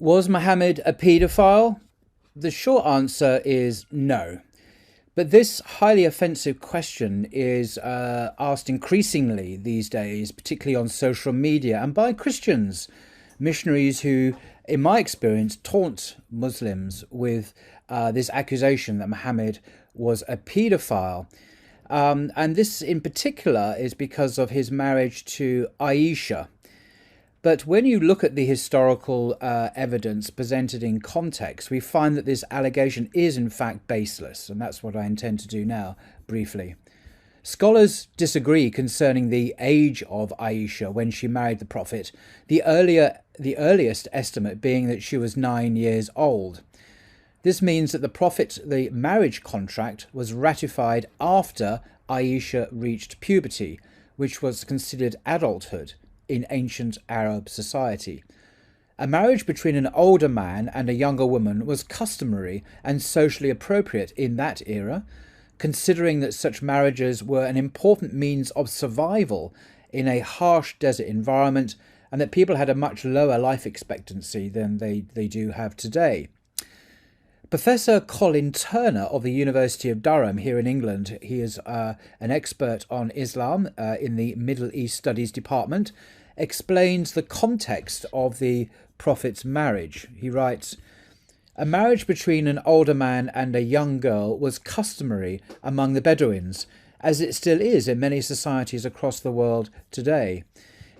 Was Muhammad a paedophile? The short answer is no. But this highly offensive question is asked increasingly these days, particularly on social media and by Christians, missionaries who, in my experience, taunt Muslims with this accusation that Muhammad was a paedophile. And this, in particular, is because of his marriage to Aisha. But when you look at the historical evidence presented in context, we find that this allegation is in fact baseless, and that's what I intend to do now, briefly. Scholars disagree concerning the age of Aisha when she married the Prophet, the earliest estimate being that she was 9 years old. This means that the marriage contract was ratified after Aisha reached puberty, which was considered adulthood in ancient Arab society. A marriage between an older man and a younger woman was customary and socially appropriate in that era, considering that such marriages were an important means of survival in a harsh desert environment and that people had a much lower life expectancy than they do have today. Professor Colin Turner of the University of Durham here in England, he is an expert on Islam in the Middle East Studies Department, explains the context of the Prophet's marriage. He writes, "A marriage between an older man and a young girl was customary among the Bedouins, as it still is in many societies across the world today.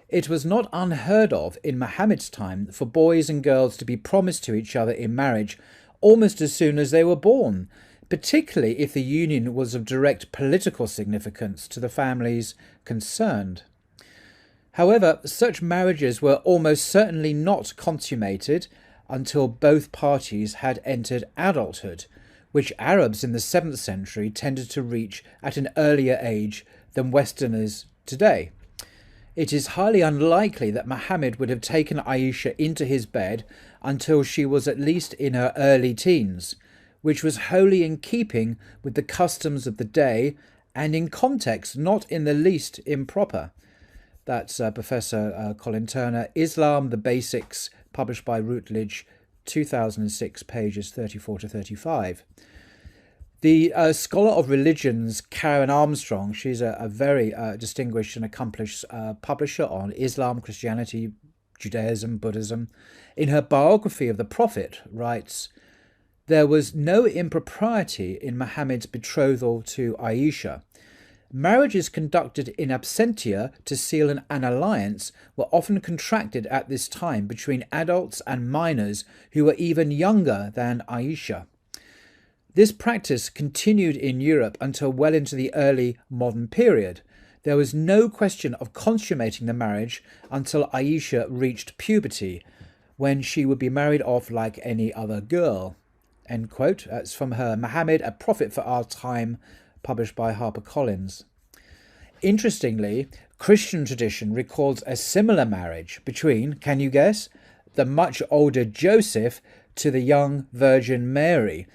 It was not unheard of in Muhammad's time for boys and girls to be promised to each other in marriage almost as soon as they were born, particularly if the union was of direct political significance to the families concerned. However, such marriages were almost certainly not consummated until both parties had entered adulthood, which Arabs in the 7th century tended to reach at an earlier age than Westerners today. It is highly unlikely that Muhammad would have taken Aisha into his bed until she was at least in her early teens, which was wholly in keeping with the customs of the day and in context not in the least improper." That's Professor Colin Turner, Islam, the Basics, published by Routledge, 2006, pages 34 to 35. The scholar of religions, Karen Armstrong, she's a very distinguished and accomplished publisher on Islam, Christianity, Judaism, Buddhism. In her biography of the Prophet, writes, "There was no impropriety in Muhammad's betrothal to Aisha. Marriages conducted in absentia to seal an alliance were often contracted at this time between adults and minors who were even younger than Aisha. This practice continued in Europe until well into the early modern period. There was no question of consummating the marriage until Aisha reached puberty, when she would be married off like any other girl." End quote. That's from her Muhammad, a Prophet for Our Time, published by HarperCollins. Interestingly, Christian tradition records a similar marriage between, can you guess, the much older Joseph to the young Virgin Mary.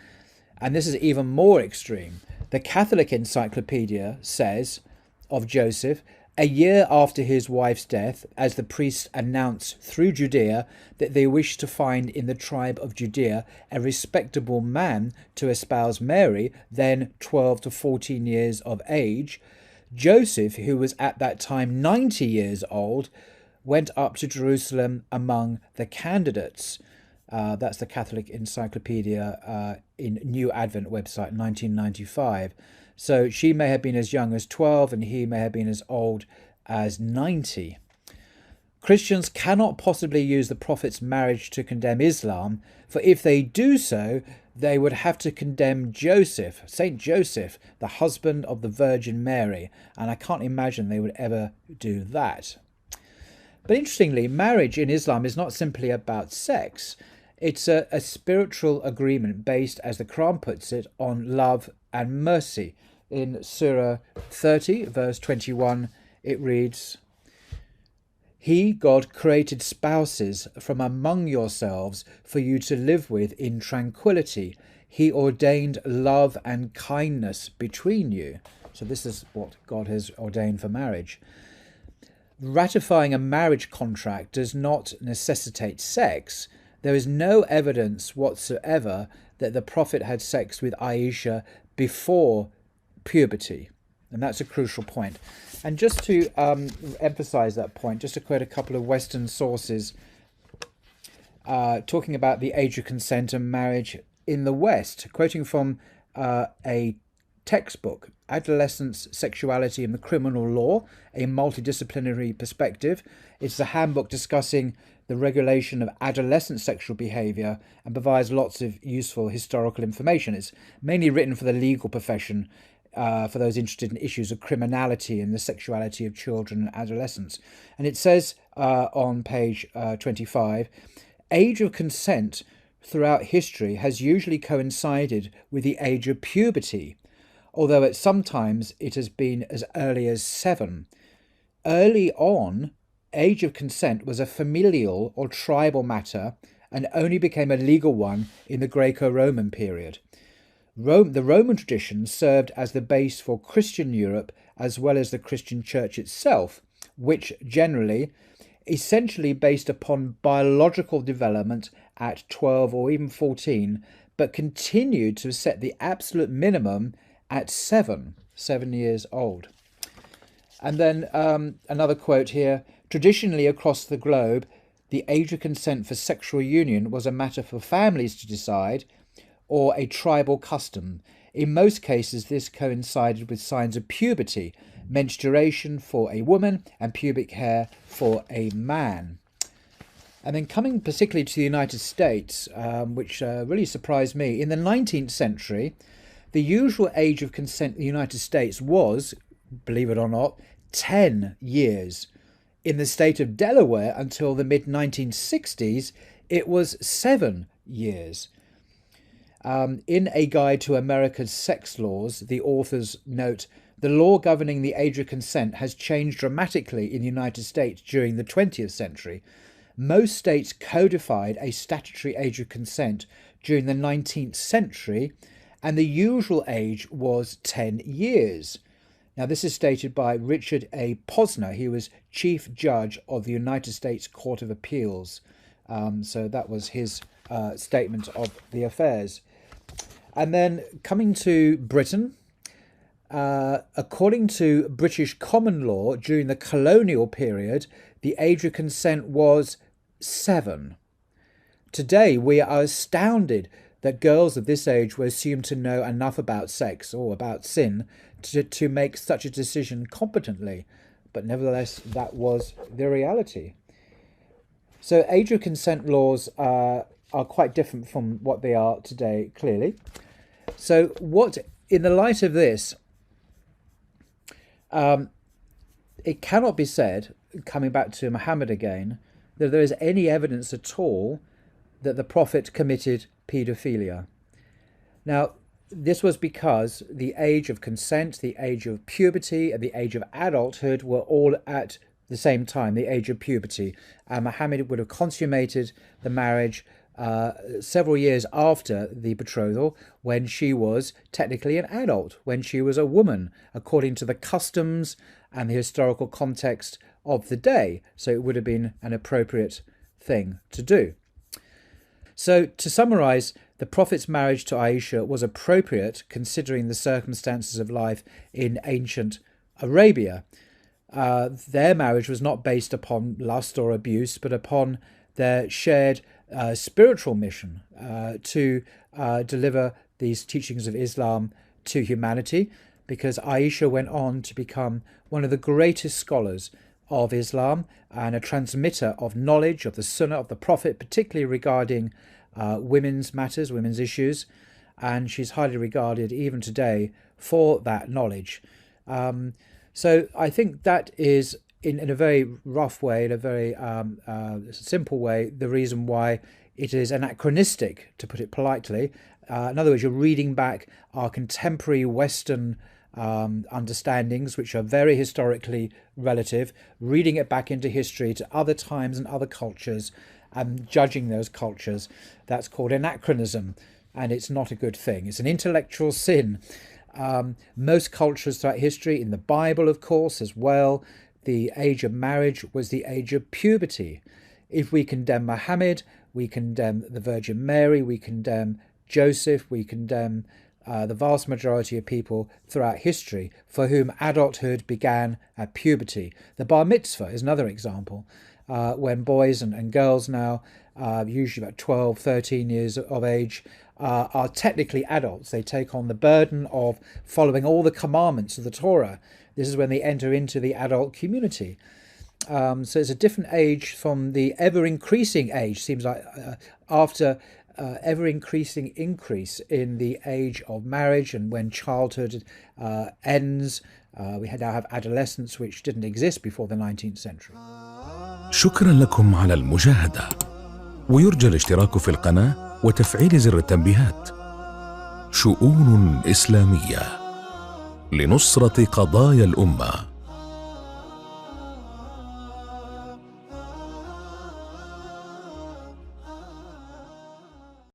And this is even more extreme. The Catholic Encyclopedia says of Joseph, a year after his wife's death, as the priests announced through Judea that they wished to find in the tribe of Judea a respectable man to espouse Mary, then 12 to 14 years of age, Joseph, who was at that time 90 years old, went up to Jerusalem among the candidates. That's the Catholic Encyclopedia in New Advent website, 1995. So she may have been as young as 12 and he may have been as old as 90. Christians cannot possibly use the Prophet's marriage to condemn Islam, for if they do so, they would have to condemn Joseph, Saint Joseph, the husband of the Virgin Mary, and I can't imagine they would ever do that. But interestingly, marriage in Islam is not simply about sex. It's a spiritual agreement based, as the Quran puts it, on love and mercy. In Surah 30, verse 21, it reads, "He, God, created spouses from among yourselves for you to live with in tranquility. He ordained love and kindness between you." So this is what God has ordained for marriage. Ratifying a marriage contract does not necessitate sex. there is no evidence whatsoever that the Prophet had sex with Aisha before puberty. And that's a crucial point. And just to emphasize that point, just to quote a couple of Western sources talking about the age of consent and marriage in the West, quoting from a textbook, Adolescence, Sexuality and the Criminal Law, a Multidisciplinary Perspective. It's the handbook discussing the regulation of adolescent sexual behaviour and provides lots of useful historical information. It's mainly written for the legal profession, for those interested in issues of criminality and the sexuality of children and adolescents. And it says on page 25, age of consent throughout history has usually coincided with the age of puberty, although at sometimes it has been as early as 7. Early on, age of consent was a familial or tribal matter and only became a legal one in the Greco-Roman period. The Roman tradition served as the base for Christian Europe as well as the Christian Church itself, which generally, essentially based upon biological development at 12 or even 14, but continued to set the absolute minimum at 7 years old. And then another quote here, traditionally across the globe, the age of consent for sexual union was a matter for families to decide or a tribal custom. In most cases, this coincided with signs of puberty, menstruation for a woman and pubic hair for a man. And then coming particularly to the United States, which really surprised me, in the 19th century, the usual age of consent in the United States was, believe it or not, 10 years. In the state of Delaware, until the mid-1960s, it was 7 years. In A Guide to America's Sex Laws, the authors note, the law governing the age of consent has changed dramatically in the United States during the 20th century. Most states codified a statutory age of consent during the 19th century, and the usual age was 10 years. Now, this is stated by Richard A. Posner. He was Chief Judge of the United States Court of Appeals. So that was his statement of the affairs. And then coming to Britain, according to British common law, during the colonial period, the age of consent was 7. Today, we are astounded that girls of this age were assumed to know enough about sex or about sin to make such a decision competently. But nevertheless, that was the reality. So age of consent laws are quite different from what they are today, clearly. So what, in the light of this, it cannot be said, coming back to Muhammad again, that there is any evidence at all that the Prophet committed paedophilia. Now, this was because the age of consent, the age of puberty, and the age of adulthood were all at the same time, the age of puberty. And Muhammad would have consummated the marriage several years after the betrothal, when she was technically an adult, when she was a woman, according to the customs and the historical context of the day. So it would have been an appropriate thing to do. So to summarize, the Prophet's marriage to Aisha was appropriate considering the circumstances of life in ancient Arabia. Their marriage was not based upon lust or abuse, but upon their shared spiritual mission to deliver these teachings of Islam to humanity, because Aisha went on to become one of the greatest scholars of Islam and a transmitter of knowledge of the Sunnah of the Prophet, particularly regarding women's matters, women's issues, and she's highly regarded even today for that knowledge. So I think that is, in a very rough way, in a very simple way, the reason why it is anachronistic, to put it politely. In other words, you're reading back our contemporary Western understandings, which are very historically relative, reading it back into history to other times and other cultures, and judging those cultures. That's called anachronism, and it's not a good thing. It's an intellectual sin. Most cultures throughout history, in the Bible, of course, as well, the age of marriage was the age of puberty. If we condemn Muhammad, we condemn the Virgin Mary, we condemn Joseph, we condemn the vast majority of people throughout history for whom adulthood began at puberty. The bar mitzvah is another example, when boys and girls now, usually about 12, 13 years of age, are technically adults. They take on the burden of following all the commandments of the Torah. This is when they enter into the adult community. So it's a different age from the ever-increasing age, seems like, after ever-increasing increase in the age of marriage, and when childhood ends, we now have adolescence, which didn't exist before the 19th century. شكرا لكم على المشاهدة، ويرجى الاشتراك في القناة وتفعيل زر التنبيهات. شؤون إسلامية لنصرة قضايا الأمة.